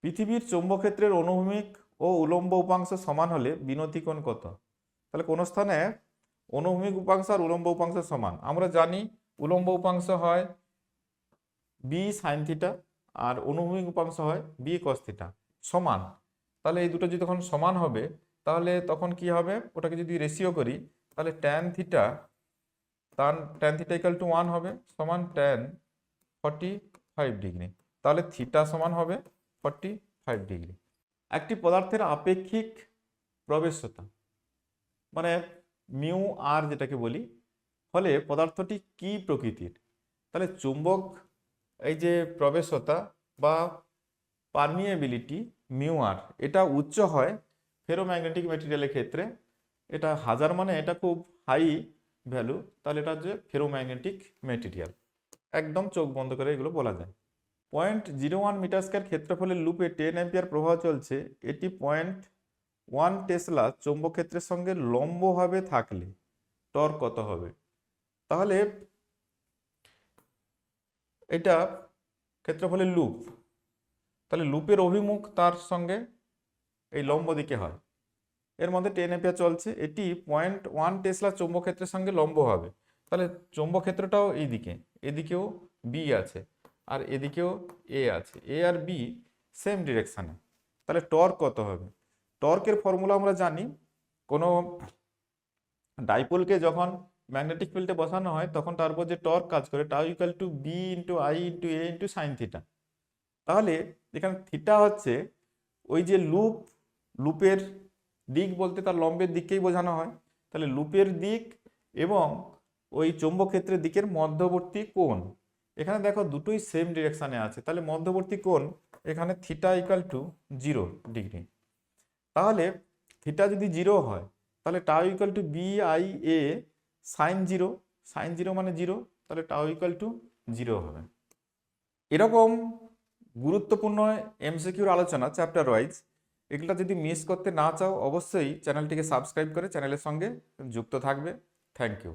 পৃথিবীর চৌম্বকক্ষেত্রের অনুভূমিক ও উলম্ব উপাংশ সমান হলে বিনতি কোণ কত? তাহলে কোন স্থানে অনুভূমিক উপাংশ আর উলম্ব উপাংশ সমান? আমরা জানি উলম্ব উপাংশ হয় বি সাইন থিটা আর অনুভূমিক উপাংশ হয় বি কস থিটা, সমান। তাহলে এই দুটো যদি তখন সমান হবে তাহলে তখন কি হবে, ওটাকে যদি রেশিও করি তাহলে ট্যান থিটা ইকাল টু 1 হবে, সমান ট্যান 45 ডিগ্রি। তাহলে থিটা সমান হবে 45 ডিগ্রি। একটি পদার্থের আপেক্ষিক প্রবেশ্যতা মানে মিউ আর যেটাকে বলি, ফলে পদার্থটি কি প্রকৃতির? তাহলে চুম্বক এই যে প্রবেশ্যতা বা পারমিয়েবিলিটি মিউ আর, এটা উচ্চ হয় ফেরোম্যাগনেটিক ম্যাটেরিয়ালের ক্ষেত্রে। এটা 1000 মানে এটা খুব হাই ভ্যালু, তাহলে এটা হচ্ছে ফেরোম্যাগনেটিক ম্যাটেরিয়াল। একদম চোখ বন্ধ করে এগুলো বলা যায়। 0.01 মিটার স্কয়ার ক্ষেত্রফলের লুপে 10 অ্যাম্পিয়ার প্রবাহ চলছে, এটি 0.1 টেসলা চৌম্বক ক্ষেত্রের সঙ্গে লম্বভাবে থাকলে টর্ক কত হবে? তাহলে এটা ক্ষেত্রফলের লুপ, তাহলে লুপের অভিমুখ তার সঙ্গে এই লম্ব দিকে হয়। এর মধ্যে 10 অ্যাম্পিয়ার চলছে, এটি 0.1 টেসলা চৌম্বক ক্ষেত্রের সঙ্গে লম্ব হবে। তাহলে চৌম্বক ক্ষেত্রটাও এইদিকে, এদিকেও বি আছে আর এদিকেও এ আছে, এ আর বি সেম ডিরেকশানে। তাহলে টর্ক কত হবে? টর্কের ফর্মুলা আমরা জানি, কোনো ডাইপোলকে যখন ম্যাগনেটিক ফিল্ডে বসানো হয় তখন তার উপর যে টর্ক কাজ করে tau equal to B into I into A into sine theta. তাহলে এখানে থিটা হচ্ছে ওই যে লুপের দিক বলতে তার লম্বের দিককেই বোঝানো হয়। তাহলে লুপের দিক এবং ওই চৌম্বক ক্ষেত্রের দিকের মধ্যবর্তী কোণ, এখানে দেখো দুটোই সেম ডিরেকশানে আছে, তাহলে মধ্যবর্তী কোণ এখানে থিটা ইকুয়াল টু 0 ডিগ্রি। তাহলে থিটা যদি 0 হয় তাহলে tau equal to B I A sine 0, sine 0 মানে 0, তাহলে টাউ ইকুয়াল টু 0 হবে। এরকম গুরুত্বপূর্ণ এমসিকিউর আলোচনা চ্যাপ্টার ওয়াইজ, এগুলো যদি মিস করতে না চাও অবশ্যই চ্যানেলটিকে সাবস্ক্রাইব করে চ্যানেলের সঙ্গে যুক্ত থাকবে। Thank you.